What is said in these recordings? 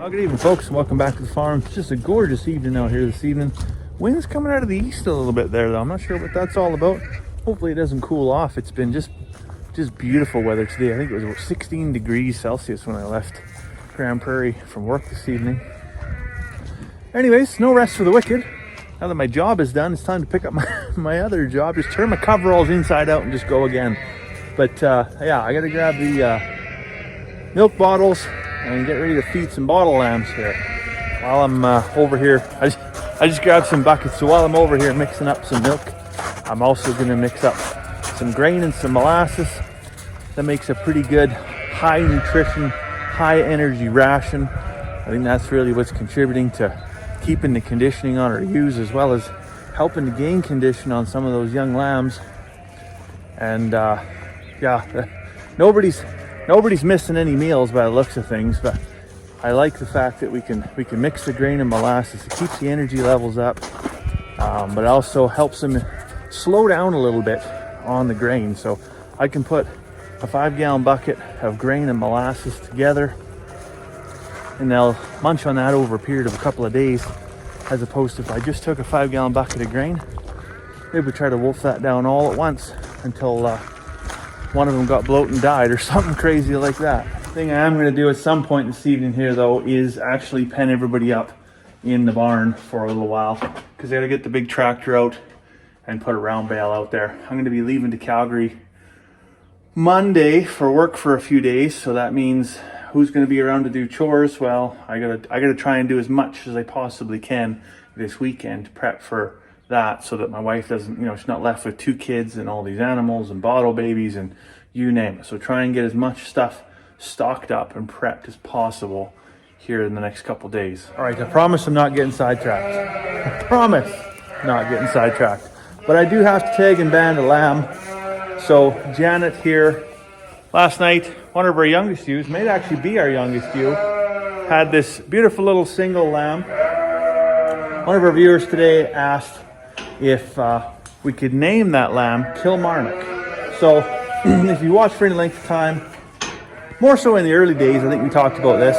Well, good evening, folks, and welcome back to the farm. It's just a gorgeous evening out here this evening. Wind's coming out of the east a little bit there, though. I'm not sure what that's all about. Hopefully it doesn't cool off. It's been just beautiful weather today. I think it was about 16 degrees Celsius when I left Grand Prairie from work this evening. Anyways, no rest for the wicked. Now that my job is done, it's time to pick up my other job. Just turn my coveralls inside out and just go again. But yeah, I gotta grab the milk bottles and get ready to feed some bottle lambs here. While I'm over here, I just grabbed some buckets. So while I'm over here mixing up some milk, I'm also gonna mix up some grain and some molasses. That makes a pretty good high nutrition, high energy ration. I think that's really what's contributing to keeping the conditioning on our ewes, as well as helping to gain condition on some of those young lambs. And yeah, nobody's missing any meals by the looks of things, but I like the fact that we can mix the grain and molasses. It keeps the energy levels up, but it also helps them slow down a little bit on the grain. So I can put a 5-gallon bucket of grain and molasses together, and they'll munch on that over a period of a couple of days, as opposed to if I just took a 5-gallon bucket of grain, they would try to wolf that down all at once until one of them got bloated and died or something crazy like that. The thing I am going to do at some point this evening here, though, is actually pen everybody up in the barn for a little while, because I got to get the big tractor out and put a round bale out there. I'm going to be leaving to Calgary Monday for work for a few days, so that means who's going to be around to do chores? Well, I gotta try and do as much as I possibly can this weekend to prep for that, so that my wife doesn't, she's not left with 2 kids and all these animals and bottle babies and you name it. So try and get as much stuff stocked up and prepped as possible here in the next couple days. All right, I promise I'm not getting sidetracked. I promise not getting sidetracked. But I do have to tag and band a lamb. So Janet here, last night, one of our youngest ewes, may actually be our youngest ewe, had this beautiful little single lamb. One of our viewers today asked if we could name that lamb Kilmarnock. So if you watch for any length of time, more so in the early days, I think we talked about this,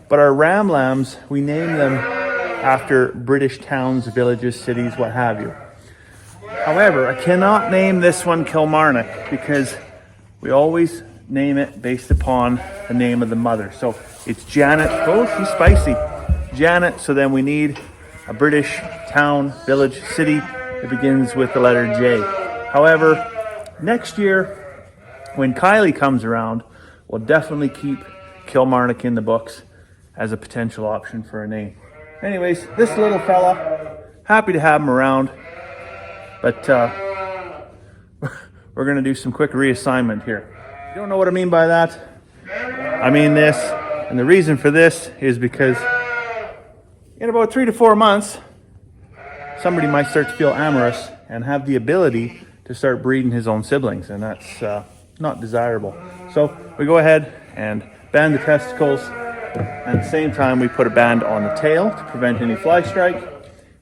but our ram lambs, we name them after British towns, villages, cities, what have you. However, I cannot name this one Kilmarnock because we always name it based upon the name of the mother. So it's Janet. Oh, she's spicy. Janet. So then we need a British town, village, city that begins with the letter J. However, next year when Kylie comes around, we'll definitely keep Kilmarnock in the books as a potential option for a name. Anyways, this little fella, happy to have him around, but we're going to do some quick reassignment here. You don't know what I mean by that? I mean this, and the reason for this is because in about 3 to 4 months, somebody might start to feel amorous and have the ability to start breeding his own siblings, and that's not desirable. So we go ahead and band the testicles, and at the same time we put a band on the tail to prevent any fly strike,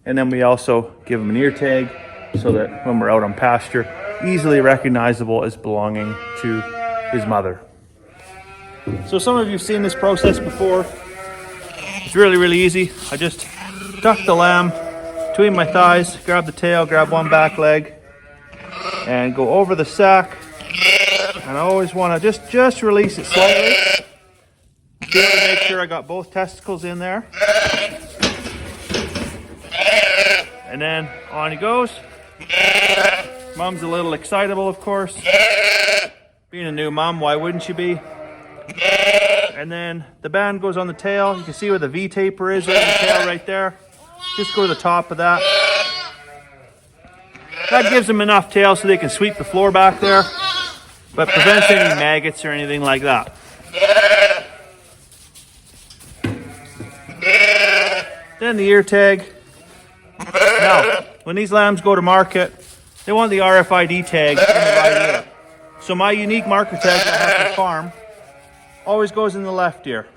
and then we also give him an ear tag so that when we're out on pasture, easily recognizable as belonging to his mother. So some of you have seen this process before. It's really, really easy. I just tuck the lamb between my thighs, grab the tail, grab one back leg, and go over the sack. And I always want to just release it slightly. Just to make sure I got both testicles in there. And then on he goes. Mom's a little excitable, of course. Being a new mom, why wouldn't you be? And then the band goes on the tail. You can see where the V-taper is, right in the tail right there. Just go to the top of that. That gives them enough tail so they can sweep the floor back there, but prevents any maggots or anything like that. Then the ear tag. Now, when these lambs go to market, they want the RFID tag in the right ear. So my unique marker tag that I have to farm always goes in the left ear.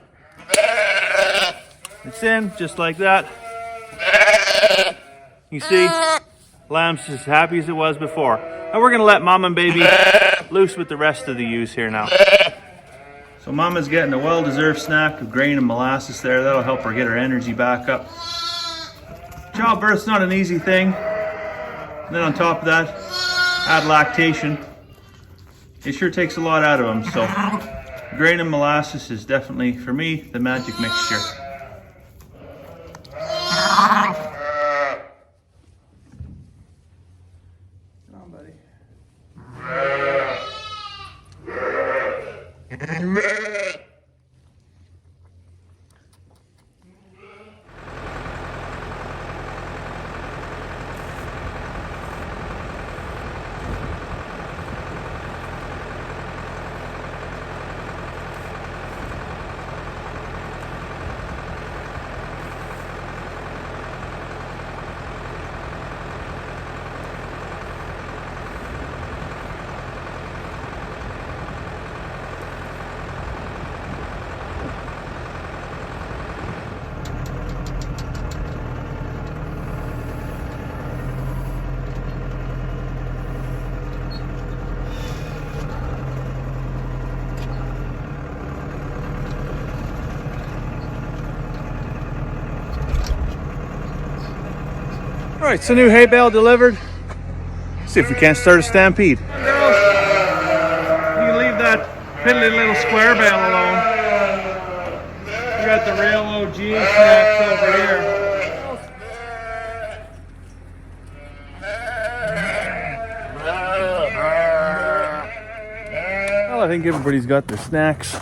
It's in, just like that. You see, lamb's just as happy as it was before. And we're going to let mom and baby loose with the rest of the ewes here now. So So Mama's getting a well-deserved snack of grain and molasses there. That'll help her get her energy back up. Childbirth's not an easy thing. And then on top of that, add lactation. It sure takes a lot out of them. So grain and molasses is definitely, for me, the magic mixture. Come on, buddy. All right, so new hay bale delivered. See if we can't start a stampede. Girls, you can leave that piddly little square bale alone. We got the real OG snacks over here. Well, I think everybody's got their snacks.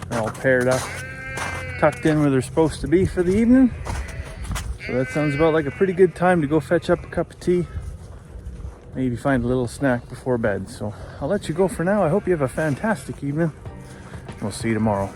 They're all paired up, tucked in where they're supposed to be for the evening. So that sounds about like a pretty good time to go fetch up a cup of tea. Maybe find a little snack before bed. So I'll let you go for now. I hope you have a fantastic evening. We'll see you tomorrow.